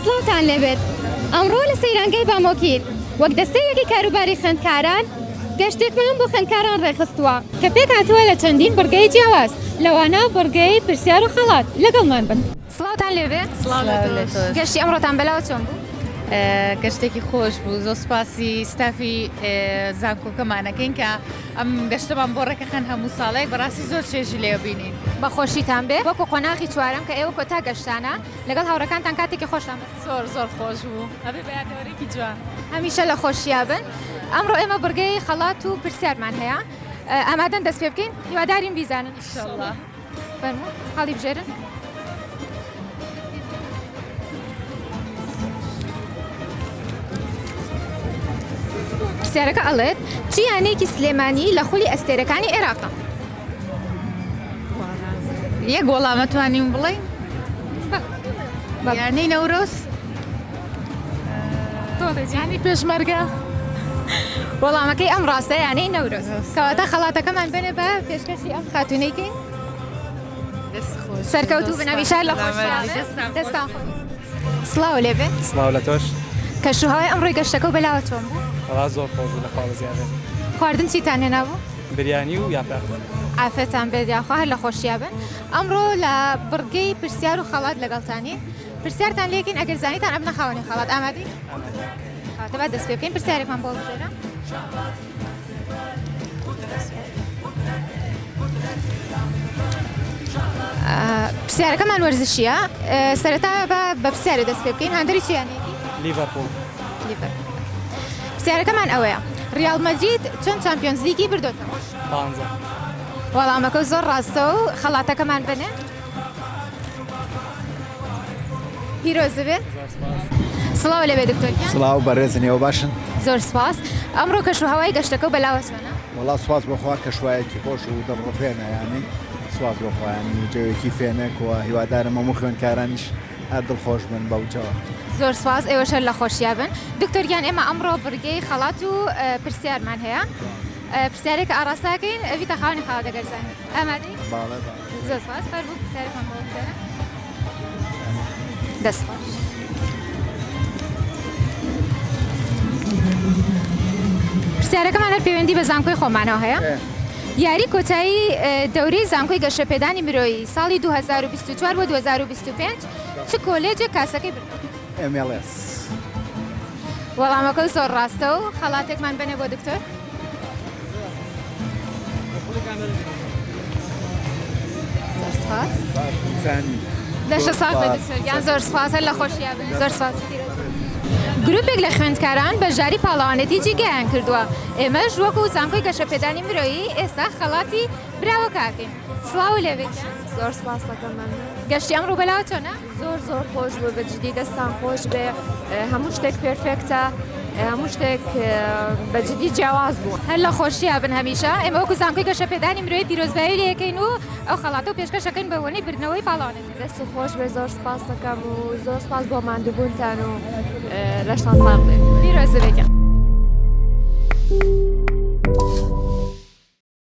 سڵاوتان لەبێت ئەمڕۆ لە سەیرانگەی بامۆکیت وەک دەستەیەکی کاروباری خوێندکاران گەشتێکمان بۆ خوێندکاران ڕێخستووە کە پێک هاتووە لە چەندین بڕگەی جیاواز لەوانە بڕگەی پرسیار و خەڵات لەگەڵمان بن. سڵاوتان لەبێت گەشتی ئەمڕۆتان بەلاوە چۆن بوو؟ گەشتێکی خۆش بوو زۆر سپاسی ستافی زانکۆکەمانەکەین کە ئەم گەشتەمان بۆ ڕێکەخەن هەموو ساڵێک بەڕاستی زۆر چێژی لێ بینین. بەخۆشیتان بێ وەکو قۆناغی چوارەم کە ئێوە کۆتا گەشتانە لەگەڵ هاوڕەکانتان کاتێکی خۆشتان بێت. زۆر خۆش بوو ئەبێ بەیادەوەرێکی جوان هەمیشە لە خۆشییا بن. ئەمڕۆ ئێمە بڕگەی خەڵات و پرسیارمان هەیە ئامادەن دەست پێ بکەین هیوادارین بیزانن ئینشاءالله. فەرموو هەڵی بژێرن. پرسیارەکە ئەڵێت چی یانەیەکی سلێمانی لە خولی ئەستێرەکانی عێراقە؟ یەک وەڵامە توانیم بڵێین یانەی نەورۆز یانی پێشمەرگە وەڵامەکەی ئەم ڕاستە یانەی نەورۆز کەواتە خەڵاتەکەمان بنێ بە پێشکەشی ئەم خاتونەیکەین سەرکەوتوو بنەویشار لە خۆشییان دەستان خۆ. سڵاو لێبێ سڵاو لە تۆش کەشوهەوای ئەمڕۆی گەشتەکە و بەلاوە چۆن بوو؟ ڕاز زۆر خۆش بوو لە خاڵە زیادە خواردن چیتان هێنا بوو؟ بریانی و یاپراخ ئافرەتان بێت یاخوا هەر لە خۆشییا بن. ئەمڕۆ لە بڕگەی پرسیار و خەڵات لەگەڵتانی پرسیارتان لێکین ئەگەر زانیتان ئەم نەخاوەنی خەڵات ئامادەی؟ کاتەبا دەست پێ بکەین پرسیارێکمان بۆ بژێرە. پرسیارەکەمان وەرزشیە سەرەتا بە پرسیارە دەست پێ بکەین هەندەری چیانێتی؟ لیڤەرپوڵ. پرسیارەکەمان ئەوەیە ریال مەدرید چەند چامپیۆنز لیگی بردوتەوە؟ 15. وەڵامەکە زۆر ڕاستە و خەڵاتەکەمان بنێ پیرۆزە بێت. سڵاو لەبێ دکتۆرگیان. سڵاو بەڕێزنەوە باشن. زۆر سپاس. ئەمڕۆ کەشوهەوای گەشتەکە و بەلاوە چۆنە؟ وەڵا سوپاس بۆخوا کەشوایەکی خۆش و دەڕۆفێنە ینی سوپاس بۆخوایانی جەوێکی فێنێکەوە هیوادارم هەموو خوێندکارانیش هەر دڵخۆش بن بەوجەوە. زۆر سپاس ئێوەش هەر لە خۆشییا بن. دکتۆرگیان ئێمە ئەمڕۆ بڕگەی خەڵات و پرسیارمان هەیە پرسیارێکە ئاڕاستاکەین ئەوی تەخاونی خەڵات دەگەرزانین ئامادەی؟ باڵێ زۆر سپاس فەرموو پرسیارێکمان بۆ بژێرە. دەست خۆش. پرسیارەکەمان هەر پەیوەندی بە زانکۆی خۆمانەوە هەیە. یاری کۆتایی دەورەی زانکۆی گەشەپێدانی مرۆیی ساڵی 2024 بۆ 2025 چ کۆلێجێک کاسەکەی برد؟ MLS. وەڵامەکە زۆر ڕاستە و خەڵاتێکمان بنێ بۆ دکتۆر. زۆر سپاس. دەشە ساڵ بە دکتۆرگیان زۆر سپاس هەر لە خۆشییا بن. زۆر سپاس. گروپێک لە خوێندکاران بەشداری پاڵەوانێتی جێگەیان کردووە. ئێمەش وەکو زانکۆی گەشەپێدانی مرۆیی ئێستا خەڵاتی براوە کاکەین. سڵاو لێبێت. زۆر سپاس دەکەم. گەشتی ئەمڕۆ بەلاوە چۆنە؟ زۆر خۆش بوو بەجددی دەستان خۆش بێ هەموو شتێک پێرفێکتە هەموو شتێک بەجددی جیاواز بوو. هەر لە خۆشییا بن هەمیشە ئێمە وەکو زانکۆی گەشەپێدانی مرۆیی پیرۆزبایی لەکەین و ئەو خەڵاتە و پێشکەشەکەین بە وەنەی بردنەوەی پاڵەوانێت. دەستی خۆش بێ زۆر سپاس دەکەم و زۆر سپاس بۆ ماندووبوونتان و ڕەشتان ساڵ بێ. پیرۆزە بێکە.